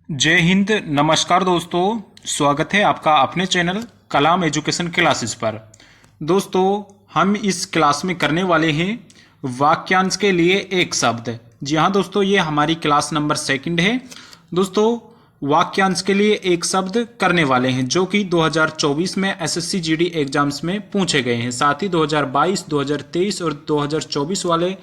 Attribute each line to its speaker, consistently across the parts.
Speaker 1: जय हिंद। नमस्कार दोस्तों, स्वागत है आपका अपने चैनल कलाम एजुकेशन क्लासेस पर। दोस्तों, हम इस क्लास में करने वाले हैं वाक्यांश के लिए एक शब्द। जी हाँ दोस्तों, ये हमारी क्लास नंबर 2 है। दोस्तों, वाक्यांश के लिए एक शब्द करने वाले हैं जो कि 2024 में एसएससी जीडी एग्जाम्स में पूछे गए हैं। साथ ही 2022, 2023 और 2024 वाले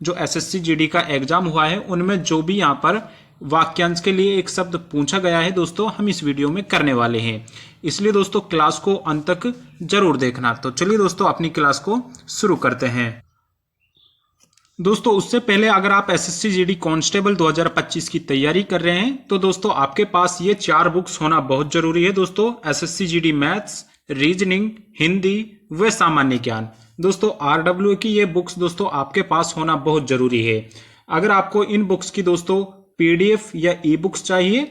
Speaker 1: जो एसएससी जीडी का एग्जाम हुआ है उनमें जो भी यहाँ पर वाक्यांश के लिए एक शब्द पूछा गया है दोस्तों, हम इस वीडियो में करने वाले हैं। इसलिए दोस्तों क्लास को अंत तक जरूर देखना। तो चलिए दोस्तों अपनी क्लास को शुरू करते हैं। दोस्तों, उससे पहले अगर आप एसएससी जीडी कांस्टेबल 2025 की तैयारी कर रहे हैं तो दोस्तों आपके पास ये 4 बुक्स होना बहुत जरूरी है। दोस्तों, SSC GD maths, reasoning, Hindi व सामान्य ज्ञान। दोस्तों, आरडब्ल्यू की ये बुक्स दोस्तों आपके पास होना बहुत जरूरी है। अगर आपको इन बुक्स की दोस्तों पीडीएफ या ई बुक्स चाहिए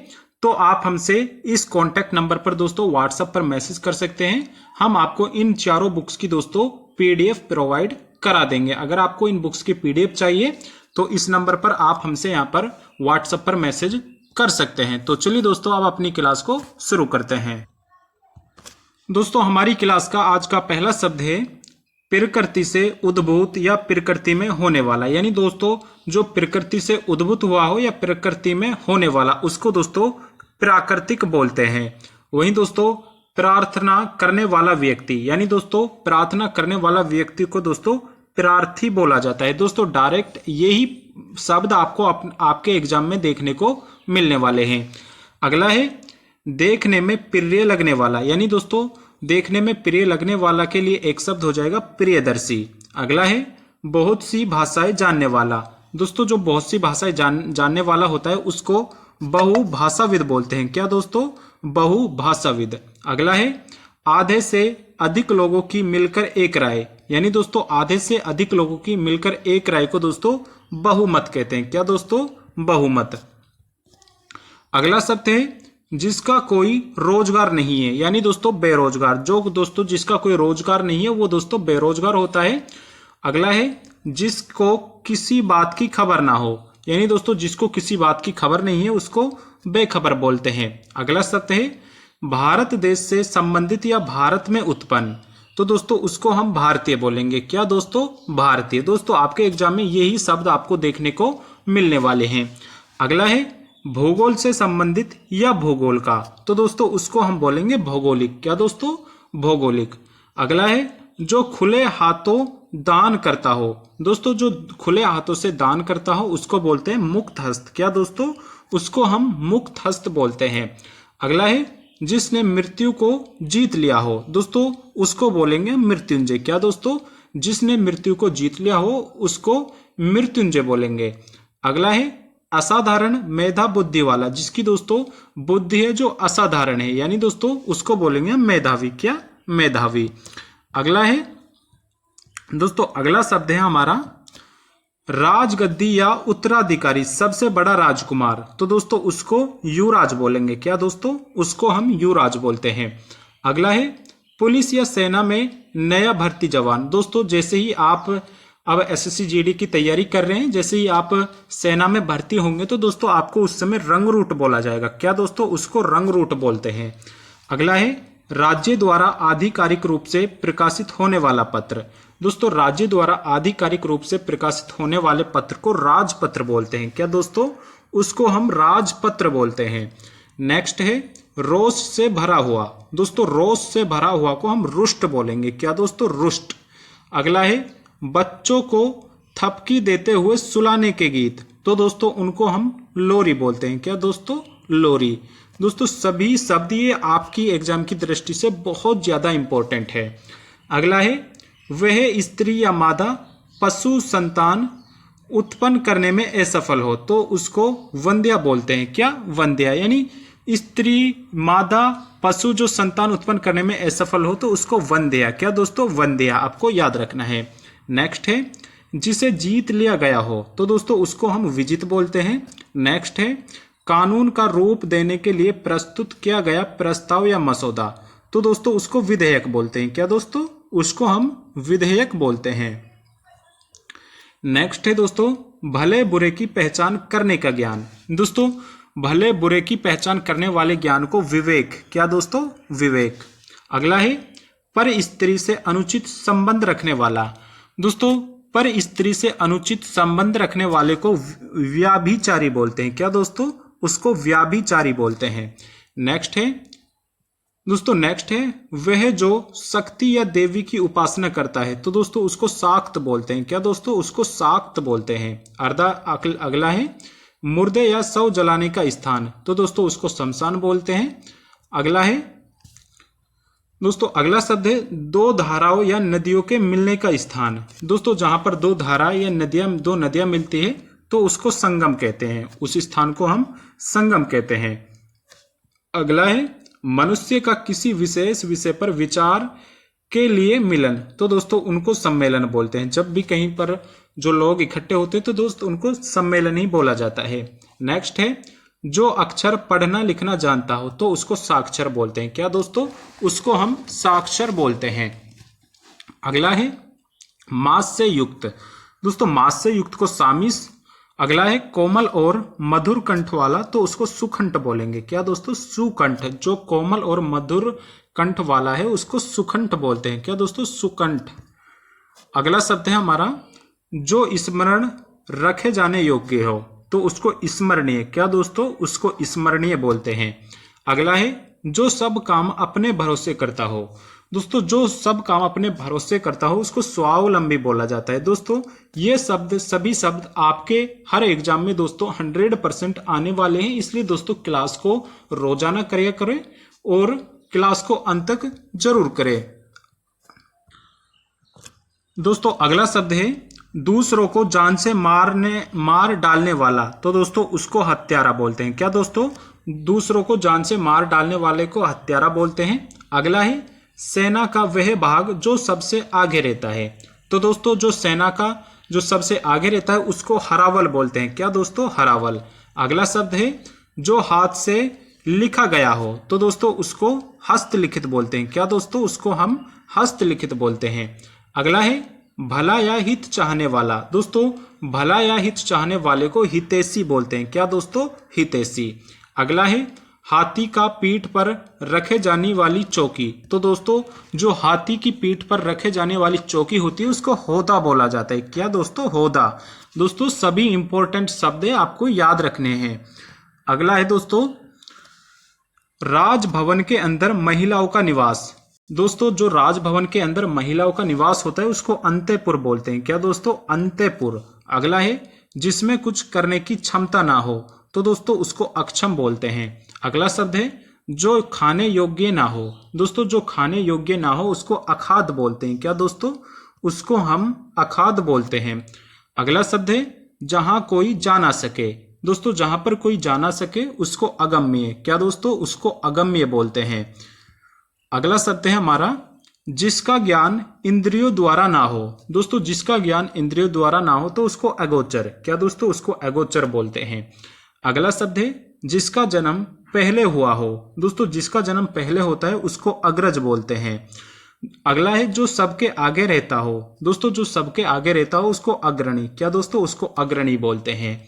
Speaker 1: तो आप हमसे इस कॉन्टैक्ट नंबर पर दोस्तों व्हाट्सएप पर मैसेज कर सकते हैं। हम आपको इन चारों बुक्स की दोस्तों पीडीएफ प्रोवाइड करा देंगे। अगर आपको इन बुक्स की पीडीएफ चाहिए तो इस नंबर पर आप हमसे यहाँ पर व्हाट्सएप पर मैसेज कर सकते हैं। तो चलिए दोस्तों अब अपनी क्लास को शुरू करते हैं। दोस्तों, हमारी क्लास का आज का पहला शब्द है प्रकृति से उद्भूत या प्रकृति में होने वाला। यानी दोस्तों जो प्रकृति से उद्भूत हुआ हो या प्रकृति में होने वाला, उसको दोस्तों प्राकृतिक बोलते हैं। वहीं दोस्तों प्रार्थना करने वाला व्यक्ति, यानी दोस्तों प्रार्थना करने वाला व्यक्ति को दोस्तों प्रार्थी बोला जाता है। दोस्तों डायरेक्ट यही शब्द आपको आपके एग्जाम में देखने को मिलने वाले हैं। अगला है देखने में प्रिय लगने वाला। यानी दोस्तों देखने में प्रिय लगने वाला के लिए एक शब्द हो जाएगा प्रियदर्शी। अगला है बहुत सी भाषाएं जानने वाला। दोस्तों जो बहुत सी भाषाएं जानने वाला होता है उसको बहुभाषाविद बोलते हैं। क्या दोस्तों? बहुभाषाविद। अगला है आधे से अधिक लोगों की मिलकर एक राय। यानी दोस्तों आधे से अधिक लोगों की मिलकर एक राय को दोस्तों बहुमत कहते हैं। क्या दोस्तों? बहुमत। अगला शब्द है जिसका कोई रोजगार नहीं है। यानी दोस्तों बेरोजगार। जो दोस्तों जिसका कोई रोजगार नहीं है वो दोस्तों बेरोजगार होता है। अगला है जिसको किसी बात की खबर ना हो। यानी दोस्तों जिसको किसी बात की खबर नहीं है उसको बेखबर बोलते हैं। अगला शब्द है भारत देश से संबंधित या भारत में उत्पन्न। तो दोस्तों उसको हम भारतीय बोलेंगे। क्या दोस्तों? भारतीय। दोस्तों आपके एग्जाम में यही शब्द आपको देखने को मिलने वाले हैं। अगला है भूगोल से संबंधित या भूगोल का। तो दोस्तों उसको हम बोलेंगे भौगोलिक। क्या दोस्तों? भौगोलिक। अगला है जो खुले हाथों दान करता हो। दोस्तों जो खुले हाथों से दान करता हो उसको बोलते हैं मुक्त हस्त। क्या दोस्तों? उसको हम मुक्त हस्त बोलते हैं। अगला है जिसने मृत्यु को जीत लिया हो। दोस्तों उसको बोलेंगे मृत्युंजय। क्या दोस्तों? जिसने मृत्यु को जीत लिया हो उसको मृत्युंजय बोलेंगे। अगला है असाधारण मेधा बुद्धि वाला, जिसकी दोस्तों बुद्धि है जो असाधारण है, यानी दोस्तों उसको बोलेंगे मेधावी। क्या? मेधावी। अगला है दोस्तों अगला शब्द है हमारा राजगद्दी या उत्तराधिकारी, सबसे बड़ा राजकुमार। तो दोस्तों उसको युवराज बोलेंगे। क्या दोस्तों? उसको हम युवराज बोलते हैं। अगला है पुलिस या सेना में नया भर्ती जवान। दोस्तों जैसे ही आप अब एसएससी जीडी की तैयारी कर रहे हैं, जैसे ही आप सेना में भर्ती होंगे तो दोस्तों आपको उस समय रंगरूट बोला जाएगा। क्या दोस्तों? उसको रंगरूट बोलते हैं। अगला है राज्य द्वारा आधिकारिक रूप से प्रकाशित होने वाला पत्र। दोस्तों राज्य द्वारा आधिकारिक रूप से प्रकाशित होने वाले पत्र को राजपत्र बोलते हैं। क्या दोस्तों? उसको हम राजपत्र बोलते हैं। नेक्स्ट है रोष से भरा हुआ। दोस्तों रोष से भरा हुआ को हम रुष्ट बोलेंगे। क्या दोस्तों? रुष्ट। अगला है बच्चों को थपकी देते हुए सुलाने के गीत। तो दोस्तों उनको हम लोरी बोलते हैं। क्या दोस्तों? लोरी। दोस्तों सभी शब्द ये आपकी एग्जाम की दृष्टि से बहुत ज्यादा इंपॉर्टेंट है। अगला है वह स्त्री या मादा पशु संतान उत्पन्न करने में असफल हो तो उसको वंध्या बोलते हैं। क्या? वंध्या। यानी स्त्री मादा पशु जो संतान उत्पन्न करने में असफल हो तो उसको वंध्या। क्या दोस्तों? वंध्या। आपको याद रखना है। नेक्स्ट है जिसे जीत लिया गया हो तो दोस्तों उसको हम विजित बोलते हैं। नेक्स्ट है कानून का रूप देने के लिए प्रस्तुत किया गया प्रस्ताव या मसौदा। तो दोस्तों उसको विधेयक बोलते हैं। क्या दोस्तों? उसको हम विधेयक बोलते हैं। नेक्स्ट है दोस्तों भले बुरे की पहचान करने का ज्ञान। दोस्तों भले बुरे की पहचान करने वाले ज्ञान को विवेक, क्या दोस्तों, विवेक। अगला है पर स्त्री से अनुचित संबंध रखने वाला। दोस्तों पर स्त्री से अनुचित संबंध रखने वाले को व्याभिचारी बोलते हैं, क्या दोस्तों, उसको व्याभिचारी बोलते हैं। नेक्स्ट है दोस्तों, नेक्स्ट है वह जो शक्ति या देवी की उपासना करता है, तो दोस्तों उसको शाक्त बोलते हैं, क्या दोस्तों, उसको शाक्त बोलते हैं। अगला है मुर्दे या शव जलाने का स्थान, तो दोस्तों उसको शमशान बोलते हैं। अगला है दोस्तों, अगला शब्द है दो धाराओं या नदियों के मिलने का स्थान। दोस्तों जहां पर दो धारा या दो नदियां मिलती है तो उसको संगम कहते हैं, उस स्थान को हम संगम कहते हैं। अगला है मनुष्य का किसी विशेष विषय पर विचार के लिए मिलन, तो दोस्तों उनको सम्मेलन बोलते हैं। जब भी कहीं पर जो लोग इकट्ठे होते हैं तो दोस्तों उनको सम्मेलन ही बोला जाता है। नेक्स्ट है जो अक्षर पढ़ना लिखना जानता हो तो उसको साक्षर बोलते हैं, क्या दोस्तों, उसको हम साक्षर बोलते हैं। अगला है मास से युक्त, दोस्तों मास से युक्त को सामिस। अगला है कोमल और मधुर कंठ वाला, तो उसको सुकंठ बोलेंगे, क्या दोस्तों, सुकंठ। जो कोमल और मधुर कंठ वाला है उसको सुकंठ बोलते हैं, क्या दोस्तों, सुकंठ। अगला शब्द है हमारा जो स्मरण रखे जाने योग्य हो तो उसको स्मरणीय, क्या दोस्तों, उसको स्मरणीय बोलते हैं। अगला है जो सब काम अपने भरोसे करता हो, दोस्तों जो सब काम अपने भरोसे करता हो उसको स्वावलंबी बोला जाता है। दोस्तों ये शब्द, सभी शब्द आपके हर एग्जाम में दोस्तों 100% आने वाले हैं, इसलिए दोस्तों क्लास को रोजाना करिए करें और क्लास को अंत तक जरूर करें। दोस्तों अगला शब्द है दूसरों को जान से मार डालने वाला, तो दोस्तों उसको हत्यारा बोलते हैं, क्या दोस्तों, दूसरों को जान से मार डालने वाले को हत्यारा बोलते हैं। अगला है सेना का वह भाग जो सबसे आगे रहता है, तो दोस्तों जो सेना का जो सबसे आगे रहता है उसको हरावल बोलते हैं, क्या दोस्तों, हरावल। अगला शब्द है जो हाथ से लिखा गया हो, तो दोस्तों उसको हस्तलिखित बोलते हैं, क्या दोस्तों, उसको हम हस्तलिखित बोलते हैं। अगला है भला या हित चाहने वाला, दोस्तों भला या हित चाहने वाले को हितैषी बोलते हैं, क्या दोस्तों, हितैषी। अगला है हाथी का पीठ पर रखे जाने वाली चौकी, तो दोस्तों जो हाथी की पीठ पर रखे जाने वाली चौकी होती है उसको होदा बोला जाता है, क्या दोस्तों, होदा। दोस्तों सभी इंपॉर्टेंट शब्द आपको याद रखने हैं। अगला है दोस्तों राजभवन के अंदर महिलाओं का निवास, दोस्तों जो राजभवन के अंदर महिलाओं का निवास होता है उसको अंतःपुर बोलते हैं, क्या दोस्तों, अंतःपुर। अगला है जिसमें कुछ करने की क्षमता ना हो, तो दोस्तों उसको अक्षम बोलते हैं। अगला शब्द है जो खाने योग्य ना हो, दोस्तों जो खाने योग्य ना हो उसको अखाद्य बोलते हैं, क्या दोस्तों, उसको हम अखाद्य बोलते हैं। अगला शब्द है जहां कोई जा ना सके, दोस्तों जहां पर कोई जा ना सके उसको अगम्य, क्या दोस्तों, उसको अगम्य बोलते हैं। अगला शब्द है हमारा जिसका ज्ञान इंद्रियों द्वारा ना हो, दोस्तों जिसका ज्ञान इंद्रियों द्वारा ना हो तो उसको अगोचर, क्या दोस्तों, उसको अगोचर बोलते हैं। अगला शब्द है जिसका जन्म पहले हुआ हो, दोस्तों जिसका जन्म पहले होता है उसको अग्रज बोलते हैं। अगला है जो सबके आगे रहता हो, दोस्तों जो सबके आगे रहता हो उसको अग्रणी, क्या दोस्तों, उसको अग्रणी बोलते हैं।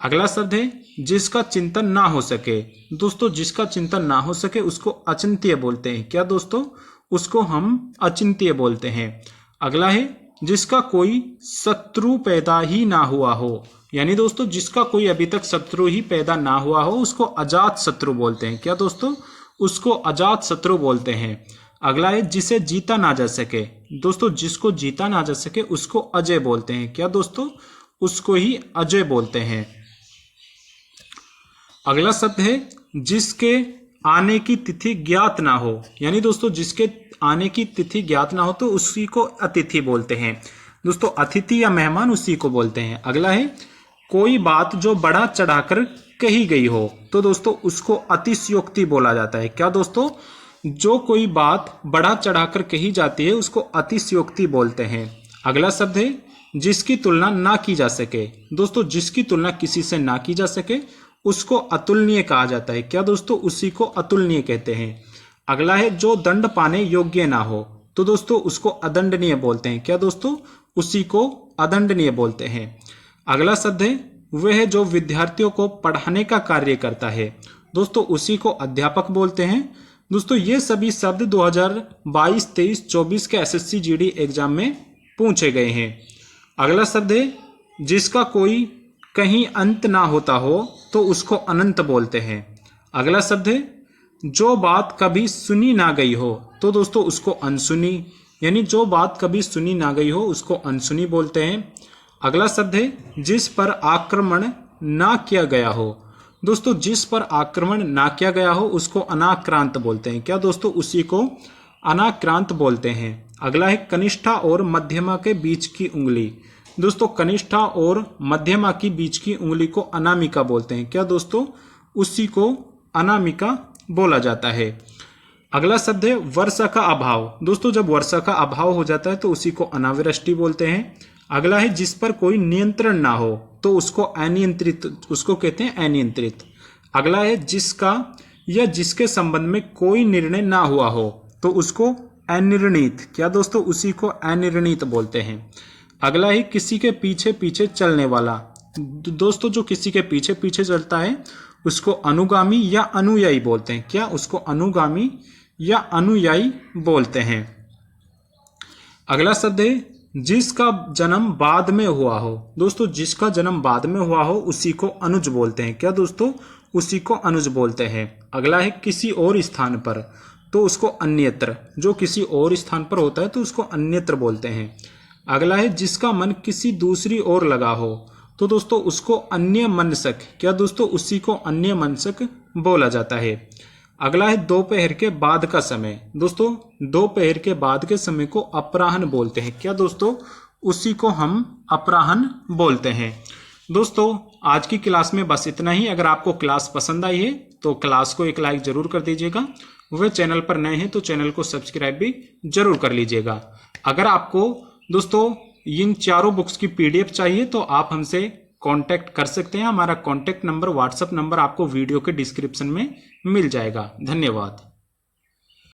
Speaker 1: अगला शब्द है जिसका चिंतन ना हो सके, दोस्तों जिसका चिंतन ना हो सके उसको अचिंत्य बोलते हैं, क्या दोस्तों, उसको हम अचिंत्य बोलते हैं। अगला है जिसका कोई शत्रु पैदा ही ना हुआ हो, यानी दोस्तों जिसका कोई अभी तक शत्रु ही पैदा ना हुआ हो उसको अजात शत्रु बोलते हैं, क्या दोस्तों, उसको अजात शत्रु बोलते हैं। अगला है जिसे जीता ना जा सके, दोस्तों जिसको जीता ना जा सके उसको अजय बोलते हैं, क्या दोस्तों, उसको ही अजय बोलते हैं। अगला शब्द है जिसके आने की तिथि ज्ञात ना हो, यानी दोस्तों जिसके आने की तिथि ज्ञात ना हो तो उसी को अतिथि बोलते हैं, दोस्तों अतिथि या मेहमान उसी को बोलते हैं। अगला है कोई बात जो बढ़ा चढ़ाकर कही गई हो, तो दोस्तों उसको अतिशयोक्ति बोला जाता है, क्या दोस्तों, जो कोई बात बढ़ा चढ़ाकर कही जाती है उसको अतिशयोक्ति बोलते हैं। अगला शब्द है जिसकी तुलना ना की जा सके, दोस्तों जिसकी तुलना किसी से ना की जा सके उसको अतुलनीय कहा जाता है, क्या दोस्तों, उसी को अतुलनीय कहते हैं। अगला है जो दंड पाने योग्य ना हो, तो दोस्तों उसको अदंडनीय बोलते हैं, क्या दोस्तों, उसी को अदंडनीय बोलते हैं। अगला शब्द है वह जो विद्यार्थियों को पढ़ाने का कार्य करता है दोस्तों उसी को अध्यापक बोलते हैं। दोस्तों ये सभी शब्द 2022, 23, 24 के एसएससी जीडी एग्जाम में पूछे गए हैं। अगला शब्द है जिसका कोई कहीं अंत ना होता हो तो उसको अनंत बोलते हैं। अगला शब्द है जो बात कभी सुनी ना गई हो तो दोस्तों उसको अनसुनी, यानी जो बात कभी सुनी ना गई हो उसको अनसुनी बोलते हैं। अगला शब्द है जिस पर आक्रमण ना किया गया हो। दोस्तों जिस पर आक्रमण ना किया गया हो उसको अनाक्रांत बोलते हैं। क्या दोस्तों? उसी को अनाक्रांत बोलते हैं। अगला है कनिष्ठा और मध्यमा के बीच की उंगली। दोस्तों कनिष्ठा और मध्यमा की बीच की उंगली को अनामिका बोलते हैं। क्या दोस्तों? उसी को अनामिका बोला जाता है। अगला शब्द है वर्षा का अभाव। दोस्तों जब वर्षा का अभाव हो जाता है तो उसी को अनावृष्टि बोलते हैं। अगला है जिस पर कोई नियंत्रण ना हो तो उसको अनियंत्रित, उसको कहते हैं अनियंत्रित। अगला है जिसका या जिसके संबंध में कोई निर्णय ना हुआ हो तो उसको अनिर्णित। क्या दोस्तों? उसी को अनिर्णित बोलते हैं। अगला है किसी के पीछे पीछे चलने वाला। दोस्तों जो किसी के पीछे पीछे चलता है उसको अनुगामी या अनुयायी बोलते हैं। क्या? उसको अनुगामी या अनुयायी बोलते हैं। अगला शब्द है जिसका जन्म बाद में हुआ हो। दोस्तों जिसका जन्म बाद में हुआ हो उसी को अनुज बोलते हैं। क्या दोस्तों? उसी को अनुज बोलते हैं। अगला है किसी और स्थान पर तो उसको अन्यत्र, जो किसी और स्थान पर होता है तो उसको अन्यत्र बोलते हैं। अगला है जिसका मन किसी दूसरी ओर लगा हो तो दोस्तों उसको अन्य मनसक। क्या दोस्तों? उसी को अन्य मनसक बोला जाता है। अगला है दोपहर के बाद का समय। दोस्तों दोपहर के बाद के समय को अपराह्न बोलते हैं। क्या दोस्तों? उसी को हम अपराह्न बोलते हैं। दोस्तों आज की क्लास में बस इतना ही। अगर आपको क्लास पसंद आई है तो क्लास को एक लाइक जरूर कर दीजिएगा। वह चैनल पर नए हैं तो चैनल को सब्सक्राइब भी जरूर कर लीजिएगा। अगर आपको दोस्तों इन चारों बुक्स की पीडीएफ चाहिए तो आप हमसे कांटेक्ट कर सकते हैं। हमारा कांटेक्ट नंबर, व्हाट्सएप नंबर आपको वीडियो के डिस्क्रिप्शन में मिल जाएगा। धन्यवाद।